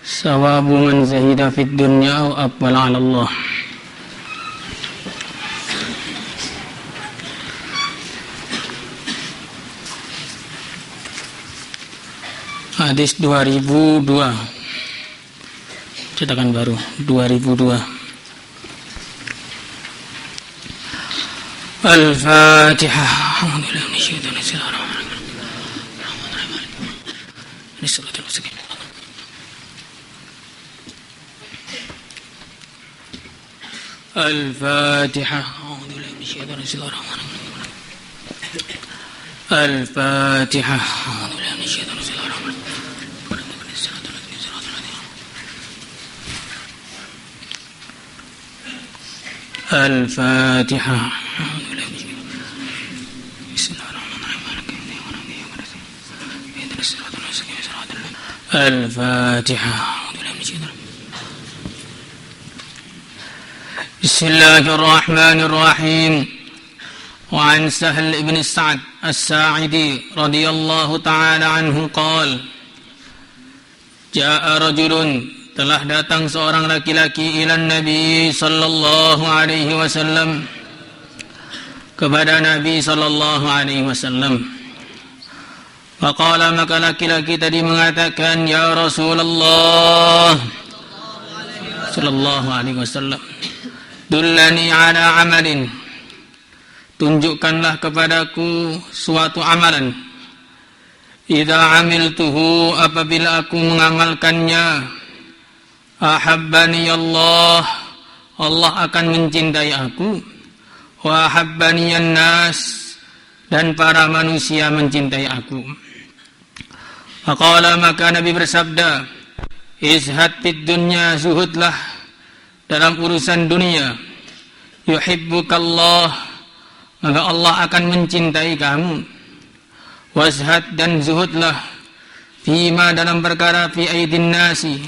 Sawabu man zahida fid dunya wa aqbala 'ala Allah. Hadis 2002, cetakan baru 2002. Al-Fatihah. Al-Fatihah. Al-Fatihah. Al-Fatihah. Al-Fatihah. Bismillahirrahmanirrahim. Wa an Sahl ibn Sa'd as-Sa'idi radhiyallahu ta'ala anhu qala: Ja'a rajulun, telah datang seorang laki-laki ila Nabi sallallahu alaihi wasallam, kepada Nabi sallallahu alaihi wasallam. Faqala, maka laki-laki tadi mengatakan, ya Rasulullah sallallahu alaihi wasallam, dullani ala amalin, tunjukkanlah kepadaku suatu amalan, idza amiltuhu, apabila aku mengamalkannya, ahabbani Allah, Allah akan mencintai aku, wa ahabbani an-nas, dan para manusia mencintai aku. Faqala, maka Nabi bersabda, izhad fid dunya, zuhudlah dalam urusan dunia, yuhibbukallah, maka Allah akan mencintai kamu. Wazhad, dan zuhudlah fima, dalam perkara fi aidin nasi,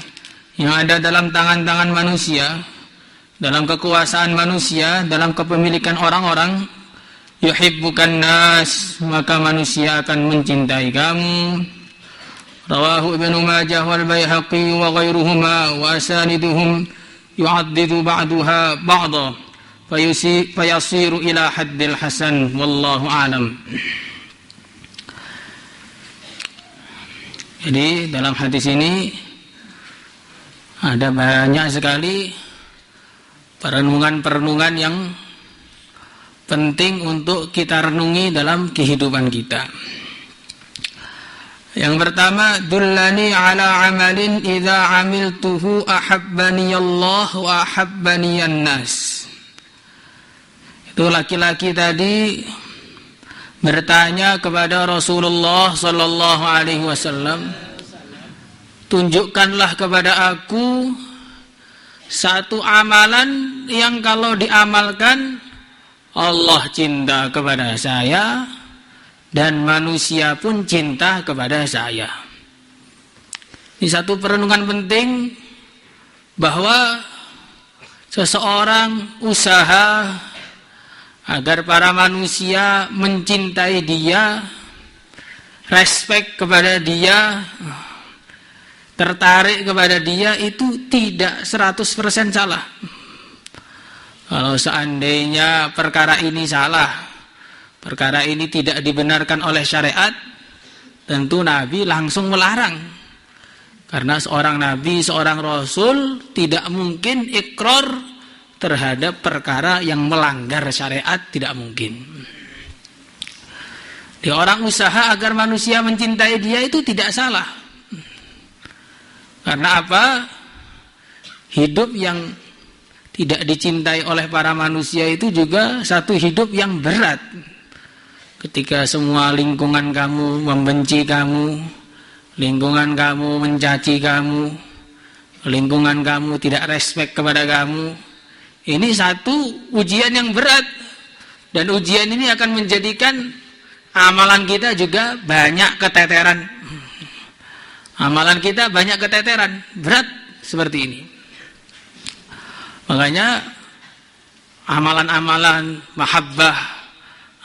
yang ada dalam tangan-tangan manusia, dalam kekuasaan manusia, dalam kepemilikan orang-orang. Yuhibbukan nas, maka manusia akan mencintai kamu. Rawahu Ibnu Majah wal Baihaqi wa ghairuhuma, wa asaniduhum yu'addidu ba'daha ba'da fayasiru ila haddil hasan, wallahu a'lam. Jadi dalam hadis ini ada banyak sekali perenungan-perenungan yang penting untuk kita renungi dalam kehidupan kita. Yang pertama, dullani ala amalin idza amiltuhu ahabbani Allah wa ahabbani an-nas. Itu laki-laki tadi bertanya kepada Rasulullah sallallahu alaihi wasallam, tunjukkanlah kepada aku satu amalan yang kalau diamalkan Allah cinta kepada saya dan manusia pun cinta kepada saya. Ini satu perenungan penting, bahwa seseorang usaha agar para manusia mencintai dia, respect kepada dia, tertarik kepada dia, itu tidak 100% salah. Kalau seandainya perkara ini salah, perkara ini tidak dibenarkan oleh syariat, tentu Nabi langsung melarang. Karena seorang Nabi, seorang Rasul tidak mungkin ikrar terhadap perkara yang melanggar syariat, tidak mungkin. Dia orang usaha agar manusia mencintai dia, itu tidak salah. Karena apa? Hidup yang tidak dicintai oleh para manusia itu juga satu hidup yang berat. Ketika semua lingkungan kamu membenci kamu, lingkungan kamu mencaci kamu, lingkungan kamu tidak respect kepada kamu, ini satu ujian yang berat. Dan ujian ini akan menjadikan amalan kita juga banyak keteteran. Amalan kita banyak keteteran, berat seperti ini. Makanya amalan-amalan mahabbah,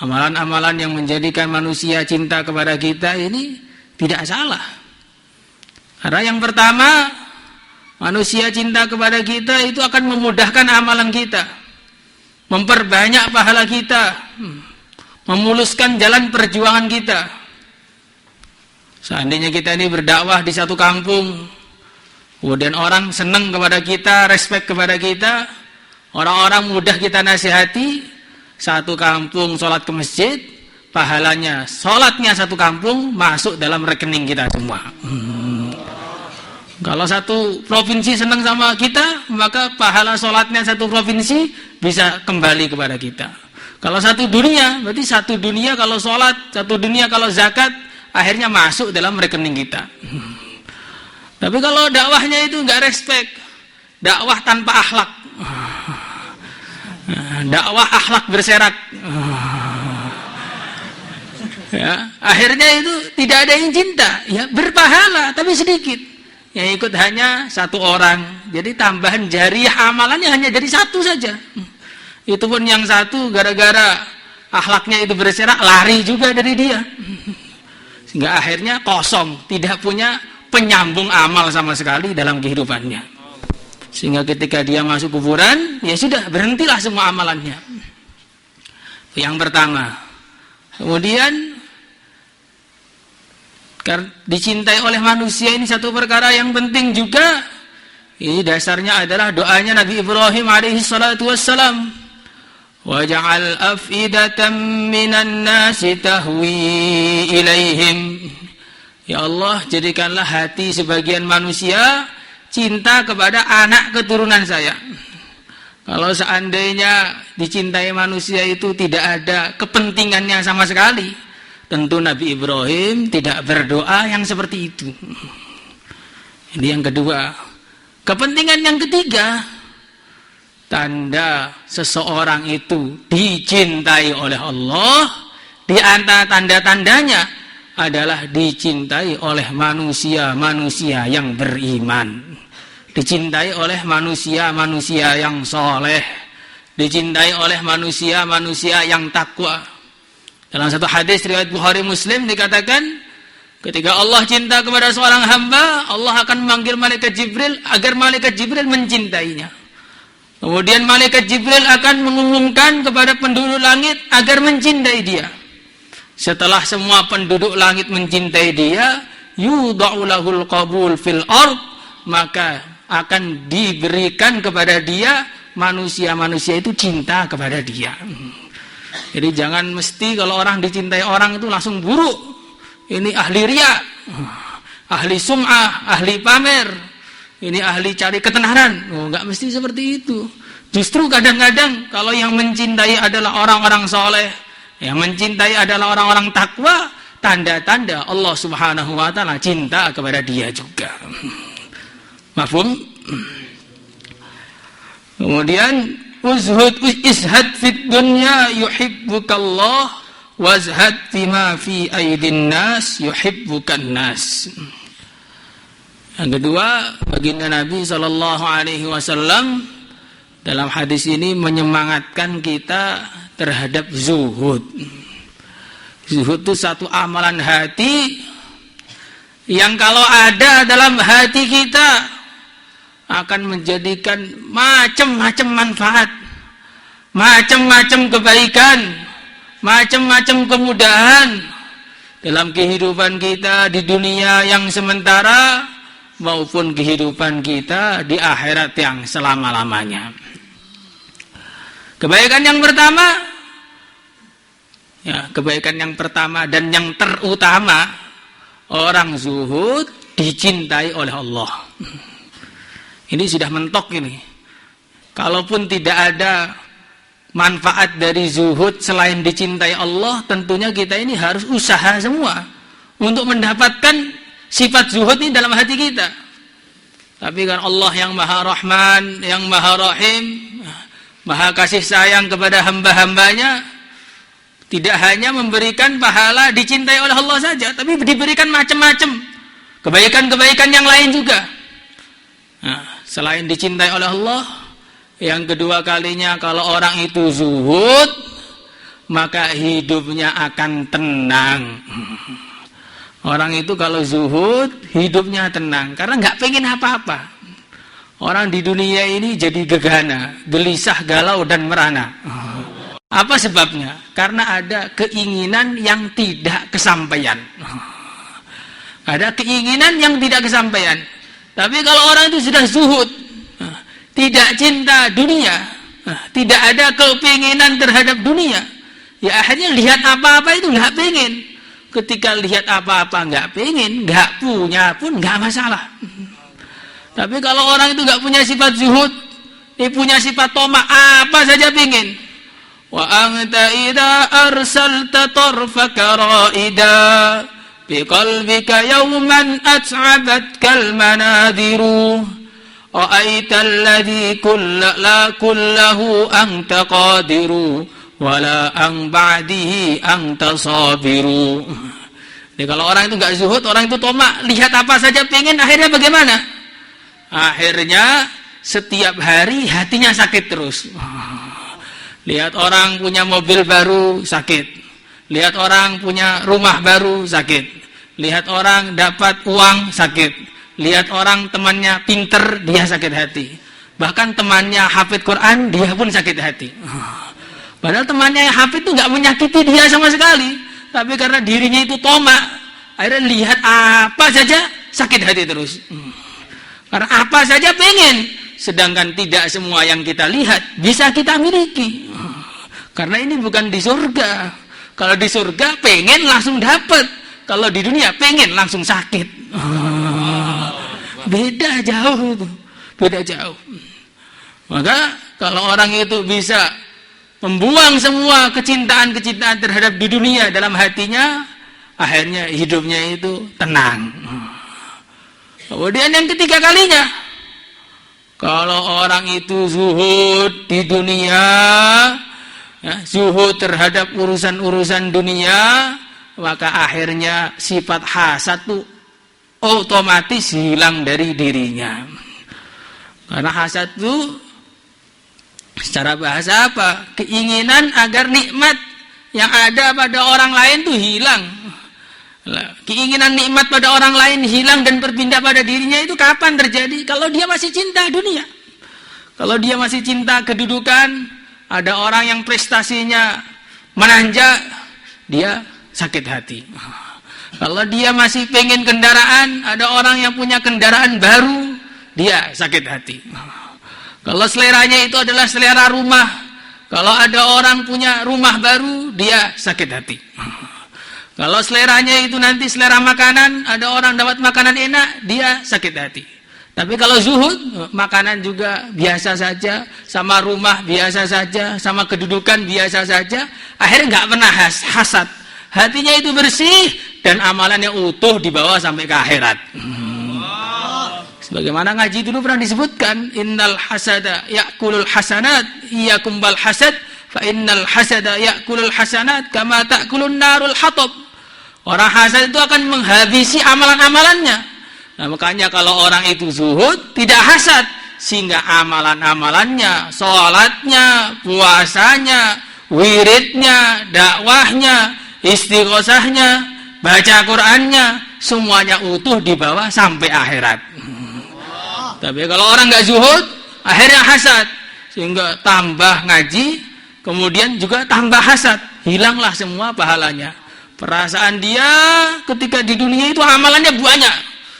amalan-amalan yang menjadikan manusia cinta kepada kita ini tidak salah. Karena yang pertama, Manusia cinta kepada kita itu akan memudahkan amalan kita, memperbanyak pahala kita, memuluskan jalan perjuangan kita. Seandainya kita ini berdakwah di satu kampung, kemudian orang senang kepada kita, respect kepada kita, orang-orang mudah kita nasihati, satu kampung sholat ke masjid, pahalanya sholatnya satu kampung masuk dalam rekening kita semua. Kalau satu provinsi senang sama kita, maka pahala sholatnya satu provinsi bisa kembali kepada kita. Kalau satu dunia, berarti satu dunia kalau sholat, satu dunia kalau zakat, akhirnya masuk dalam rekening kita. Tapi kalau dakwahnya itu nggak respect, dakwah tanpa akhlak, dakwah akhlak berserak, ya, akhirnya itu tidak ada yang cinta, ya berpahala tapi sedikit. Yang ikut hanya satu orang, jadi tambahan jariah amalannya hanya jadi satu saja. Itu pun yang satu gara-gara akhlaknya itu berserak lari juga dari dia. Sehingga akhirnya kosong, tidak punya penyambung amal sama sekali dalam kehidupannya. Sehingga ketika dia masuk kuburan, ya sudah, berhentilah semua amalannya. Yang pertama. Kemudian dicintai oleh manusia ini satu perkara yang penting juga. Ini dasarnya adalah doanya Nabi Ibrahim alaihi salatu wassalam. Waj'al af'idatan minan nasi tahwi ilaihim. Ya Allah, jadikanlah hati sebagian manusia cinta kepada anak keturunan saya. Kalau seandainya dicintai manusia itu tidak ada kepentingannya sama sekali, tentu Nabi Ibrahim tidak berdoa yang seperti itu. Ini yang kedua. Kepentingan yang ketiga, tanda seseorang itu dicintai oleh Allah, di antara tanda-tandanya adalah dicintai oleh manusia-manusia yang beriman, dicintai oleh manusia-manusia yang soleh, dicintai oleh manusia-manusia yang takwa. Dalam satu hadis riwayat Bukhari Muslim dikatakan, ketika Allah cinta kepada seorang hamba, Allah akan memanggil malaikat Jibril agar malaikat Jibril mencintainya. Kemudian malaikat Jibril akan mengumumkan kepada penduduk langit agar mencintai dia. Setelah semua penduduk langit mencintai dia, yudha'u lahul qabul fil ard, maka akan diberikan kepada dia manusia-manusia itu cinta kepada dia. Jadi jangan mesti kalau orang dicintai orang itu langsung buruk. Ini ahli riya, ahli sum'ah, ahli pamer, ini ahli cari ketenaran. Oh, enggak mesti seperti itu. Justru kadang-kadang kalau yang mencintai adalah orang-orang soleh, yang mencintai adalah orang-orang takwa, tanda-tanda Allah Subhanahu wa ta'ala cinta kepada dia juga. Mafhum? Kemudian izhad fid dunya yuhibbukallah wazhad fima fi aidin nas yuhibbukan nas. Yang kedua, baginda Nabi sallallahu alaihi wasallam dalam hadis ini menyemangatkan kita terhadap zuhud. Zuhud itu satu amalan hati yang kalau ada dalam hati kita akan menjadikan macam-macam manfaat, macam-macam kebaikan, macam-macam kemudahan dalam kehidupan kita di dunia yang sementara maupun kehidupan kita di akhirat yang selama-lamanya. Kebaikan yang pertama, ya, kebaikan yang pertama dan yang terutama, orang zuhud dicintai oleh Allah. Ini sudah mentok ini. Kalaupun tidak ada manfaat dari zuhud selain dicintai Allah, tentunya kita ini harus usaha semua untuk mendapatkan sifat zuhud ini dalam hati kita. Tapi kan Allah yang Maha Rahman, yang Maha Rahim, Maha kasih sayang kepada hamba-hambanya, tidak hanya memberikan pahala dicintai oleh Allah saja, tapi diberikan macam-macam kebaikan-kebaikan yang lain juga. Nah, selain dicintai oleh Allah, yang kedua kalinya kalau orang itu zuhud, maka hidupnya akan tenang. Orang itu kalau zuhud, hidupnya tenang karena nggak pengen apa-apa. Orang di dunia ini jadi gegana, gelisah, galau, dan merana. Apa sebabnya? Karena ada keinginan yang tidak kesampaian. Ada keinginan yang tidak kesampaian. Tapi kalau orang itu sudah zuhud, tidak cinta dunia, tidak ada keinginan terhadap dunia, ya akhirnya lihat apa-apa itu nggak pengen. Ketika lihat apa-apa nggak pengen, nggak punya pun nggak masalah. Tapi kalau orang itu nggak punya sifat zuhud, dia punya sifat toma, apa saja pengen. Wa anta idza arsalta tarfaka raida biqalbika yawman at'abatkal manadiru ra'aita alladhi kullahu anta qadiru wala ang ba'dihi anta sabiru. Jadi kalau orang itu nggak zuhud, orang itu toma, lihat apa saja pengen, akhirnya bagaimana? Akhirnya setiap hari hatinya sakit terus. Lihat orang punya mobil baru, sakit. Lihat orang punya rumah baru, sakit. Lihat orang dapat uang, sakit. Lihat orang temannya pinter, dia sakit hati. Bahkan temannya hafid Quran, dia pun sakit hati. Padahal temannya yang hafid itu nggak menyakiti dia sama sekali. Tapi karena dirinya itu toma, akhirnya lihat apa saja, sakit hati terus. Karena apa saja pengen, sedangkan tidak semua yang kita lihat bisa kita miliki. Karena ini bukan di surga. Kalau di surga pengen langsung dapat, kalau di dunia pengen langsung sakit. Beda jauh itu, beda jauh. Maka kalau orang itu bisa membuang semua kecintaan-kecintaan terhadap di dunia dalam hatinya, akhirnya hidupnya itu tenang. Kemudian yang ketiga kalinya, kalau orang itu zuhud di dunia, ya, zuhud terhadap urusan-urusan dunia, maka akhirnya sifat hasad itu otomatis hilang dari dirinya. Karena hasad itu secara bahasa apa? Keinginan agar nikmat yang ada pada orang lain itu hilang. Keinginan nikmat pada orang lain hilang dan berpindah pada dirinya itu kapan terjadi? Kalau dia masih cinta dunia. Kalau dia masih cinta kedudukan, ada orang yang prestasinya menanjak, dia sakit hati. Kalau dia masih pengen kendaraan, ada orang yang punya kendaraan baru, dia sakit hati. Kalau seleranya itu adalah selera rumah, kalau ada orang punya rumah baru, dia sakit hati. Kalau seleranya itu nanti selera makanan, ada orang dapat makanan enak, dia sakit hati. Tapi kalau zuhud, makanan juga biasa saja, sama rumah biasa saja, sama kedudukan biasa saja, akhirnya nggak pernah hasad. Hatinya itu bersih dan amalannya utuh dibawa sampai ke akhirat. Sebagaimana ngaji dulu pernah disebutkan, innal hasada ya'kulul hasanat, iyyakum bal hasad, fa innal hasada ya'kulul hasanat kama ta'kulun narul hatab. Orang hasad itu akan menghabisi amalan-amalannya. Nah, makanya kalau orang itu zuhud, tidak hasad, sehingga amalan-amalannya, sholatnya, puasanya, wiridnya, dakwahnya, istighosahnya, baca Qur'annya, semuanya utuh dibawa sampai akhirat. Tapi kalau orang nggak zuhud, akhirnya hasad, sehingga tambah ngaji, kemudian juga tambah hasad, hilanglah semua pahalanya. Perasaan dia ketika di dunia itu amalannya banyak.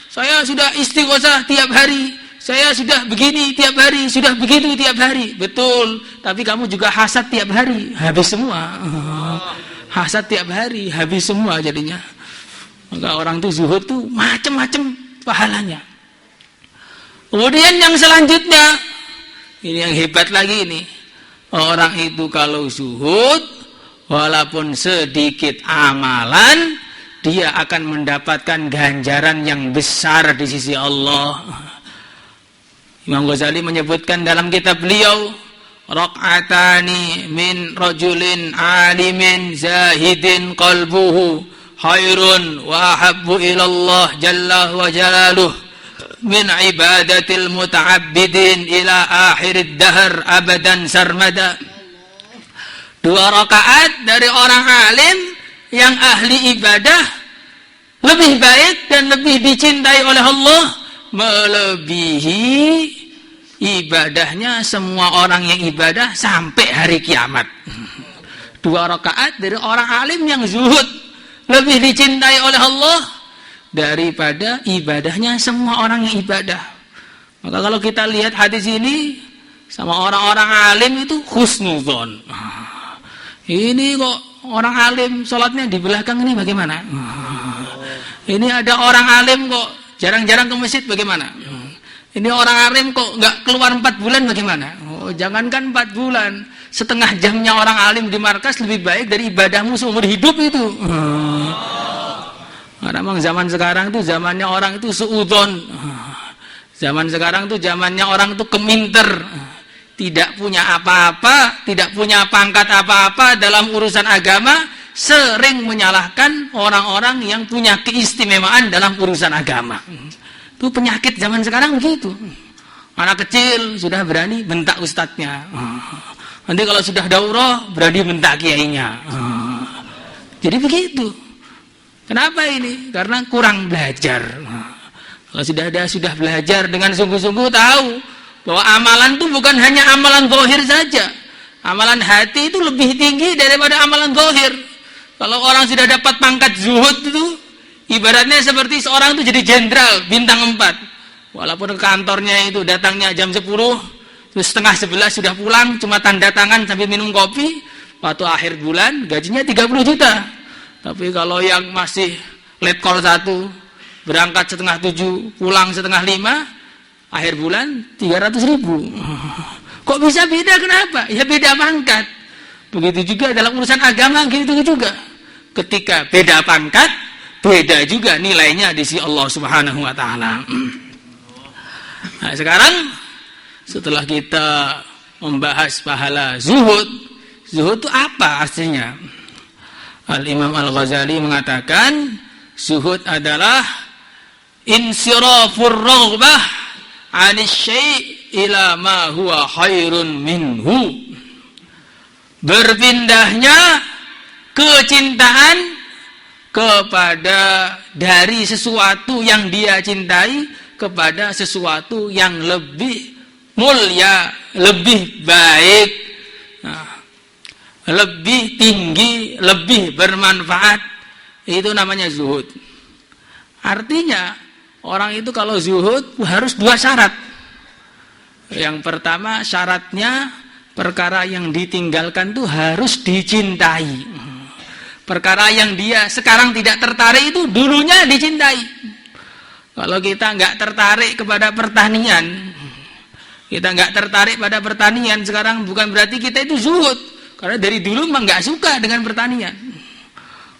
Saya sudah istighosah tiap hari, saya sudah begini tiap hari, sudah begitu tiap hari. Betul, tapi kamu juga hasad tiap hari, habis semua. Hasad tiap hari, habis semua jadinya. Maka orang itu zuhud tuh macam-macam pahalanya. Kemudian yang selanjutnya, ini yang hebat lagi ini. Orang itu kalau zuhud, walaupun sedikit amalan, dia akan mendapatkan ganjaran yang besar di sisi Allah. Imam Ghazali menyebutkan dalam kitab beliau, raq'atani min rajulin alimin zahidin qalbuhu khairun wa ahabbu ilallah jalla wa jalaluh min ibadatil muta'abbidin ila akhirid dahr abadan sarmada. 2 rakaat dari orang alim yang ahli ibadah lebih baik dan lebih dicintai oleh Allah melebihi ibadahnya semua orang yang ibadah sampai hari kiamat. 2 rakaat dari orang alim yang zuhud lebih dicintai oleh Allah daripada ibadahnya semua orang yang ibadah. Maka kalau kita lihat hadis ini sama orang-orang alim itu husnudzon. Ini kok orang alim sholatnya di belakang ini bagaimana? Ini ada orang alim kok jarang-jarang ke masjid bagaimana? Ini orang alim kok nggak keluar 4 bulan bagaimana? Oh, jangankan 4 bulan, setengah jamnya orang alim di markas lebih baik dari ibadahmu seumur hidup itu. Karena memang zaman sekarang itu zamannya orang itu suudzon. Zaman sekarang itu zamannya orang itu keminter. Tidak punya apa-apa, tidak punya pangkat apa-apa dalam urusan agama, sering menyalahkan orang-orang yang punya keistimewaan dalam urusan agama. Itu penyakit zaman sekarang begitu. Anak kecil sudah berani bentak ustadznya. Nanti kalau sudah daurah berani bentak kiainya. Jadi begitu. Kenapa ini? Karena kurang belajar. Kalau sudah belajar dengan sungguh-sungguh tahu bahwa amalan itu bukan hanya amalan zahir saja. Amalan hati itu lebih tinggi daripada amalan zahir. Kalau orang sudah dapat pangkat zuhud itu ibaratnya seperti seorang itu jadi jenderal bintang 4. Walaupun ke kantornya itu datangnya jam 10, terus setengah 11 sudah pulang, cuma tanda tangan sambil minum kopi, waktu akhir bulan gajinya 30 juta. Tapi kalau yang masih letkol 1, berangkat setengah 7, pulang setengah 5, akhir bulan 300.000. Kok bisa beda? Kenapa? Ya beda pangkat. Begitu juga dalam urusan agama gitu juga. Ketika beda pangkat, beda juga nilainya di sisi Allah Subhanahu wa taala. Nah, sekarang setelah kita membahas pahala zuhud, zuhud itu apa aslinya? Al-Imam Al-Ghazali mengatakan zuhud adalah insirafur raghbah 'anis syai' ila ma huwa khairun minhu. Berpindahnya kecintaan kepada dari sesuatu yang dia cintai kepada sesuatu yang lebih mulia, lebih baik, lebih tinggi, lebih bermanfaat. Itu namanya zuhud. Artinya orang itu kalau zuhud harus 2 syarat. Yang pertama syaratnya perkara yang ditinggalkan itu harus dicintai. Perkara yang dia sekarang tidak tertarik itu dulunya dicintai. Kalau kita nggak tertarik kepada pertanian, kita nggak tertarik pada pertanian sekarang, bukan berarti kita itu zuhud. Karena dari dulu memang nggak suka dengan pertanian.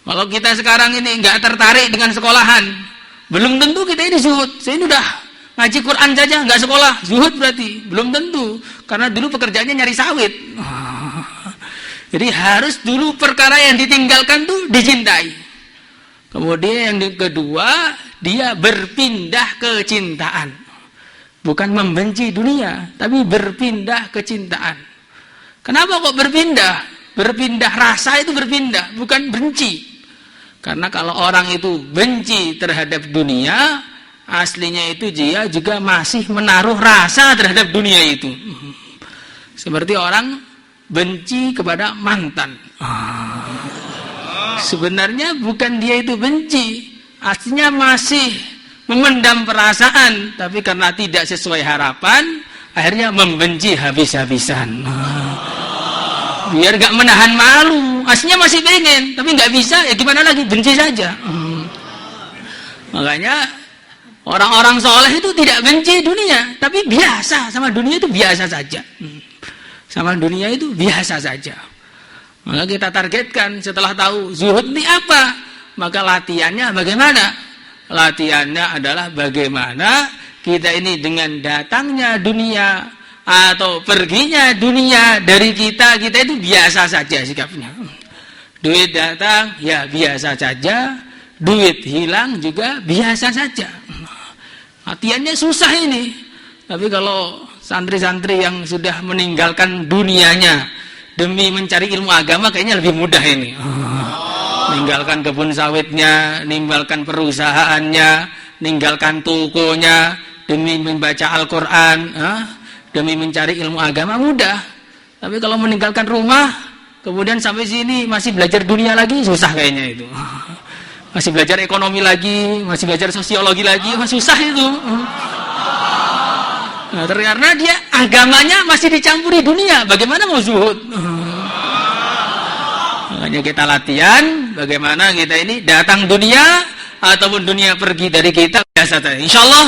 Kalau kita sekarang ini nggak tertarik dengan sekolahan, belum tentu kita ini zuhud. Saya ini udah ngaji Quran saja nggak sekolah, zuhud berarti belum tentu. Karena dulu pekerjaannya nyari sawit. Jadi harus dulu perkara yang ditinggalkan tuh dicintai. Kemudian yang kedua, dia berpindah kecintaan. Bukan membenci dunia, tapi berpindah kecintaan. Kenapa kok berpindah? Berpindah rasa itu berpindah, bukan benci. Karena kalau orang itu benci terhadap dunia, aslinya itu dia juga masih menaruh rasa terhadap dunia itu. Seperti orang benci kepada mantan. Sebenarnya bukan dia itu benci, aslinya masih memendam perasaan, tapi karena tidak sesuai harapan, akhirnya membenci habis-habisan. Biar gak menahan malu, aslinya masih pengen, tapi gak bisa, ya gimana lagi, benci saja. Makanya orang-orang soleh itu tidak benci dunia, tapi biasa sama dunia itu biasa saja. Sama dunia itu biasa saja. Maka kita targetkan setelah tahu zuhud ini apa, maka latihannya bagaimana? Latihannya adalah bagaimana kita ini dengan datangnya dunia atau perginya dunia dari kita itu biasa saja sikapnya. Duit datang ya biasa saja, duit hilang juga biasa saja. Latihannya susah ini. Tapi kalau santri-santri yang sudah meninggalkan dunianya demi mencari ilmu agama kayaknya lebih mudah ini. Ninggalkan kebun sawitnya, ninggalkan perusahaannya, ninggalkan tokonya demi membaca Al-Quran, demi mencari ilmu agama mudah. Tapi kalau meninggalkan rumah, kemudian sampai sini masih belajar dunia lagi, susah kayaknya itu. Masih belajar ekonomi lagi, masih belajar sosiologi lagi, masih susah itu. Nah, karena dia agamanya masih dicampuri dunia, bagaimana mau zuhud? Makanya kita latihan, bagaimana kita ini datang dunia, ataupun dunia pergi dari kita, biasa tadi. InsyaAllah.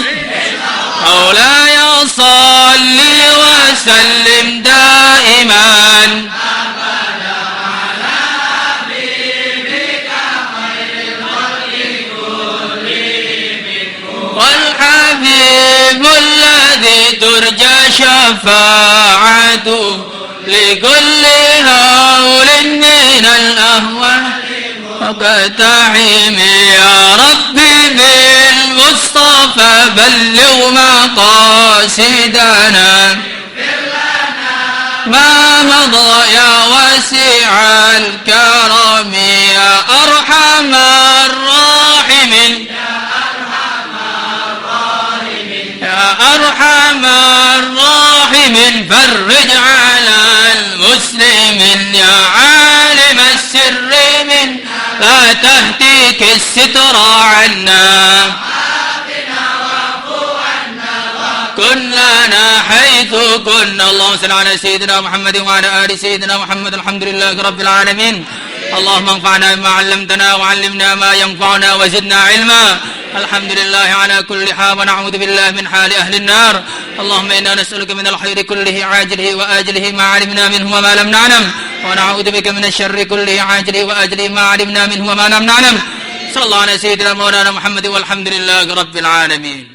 Maulaya salli wa sallim daiman wal habibul ladzi turja syafa'atu likulli haulin minal ahwali وكتعيم يا ربي بالمصطفى بلغ مقاصدنا ما مضى يا واسع الكرم يا أرحم الراحمين يا أرحم الراحمين فرج على المسلمين يا عالم السر من لا تهتك الستر عنا كن لنا حيث كنا اللهم صل على سيدنا محمد وعلى آل سيدنا محمد الحمد لله رب العالمين اللهم انفعنا بما علمتنا وعلمنا ما ينفعنا وزدنا علما الحمد لله على كل حال ونعوذ بالله من حال أهل النار اللهم إنا نسألك من الخير كله عاجله وآجله ما علمنا منه وما لم نعلم ونعوذ بك من الشر كله عاجله وآجله ما علمنا منه وما لم نعلم صلى الله على سيدنا مولانا محمد والحمد لله رب العالمين.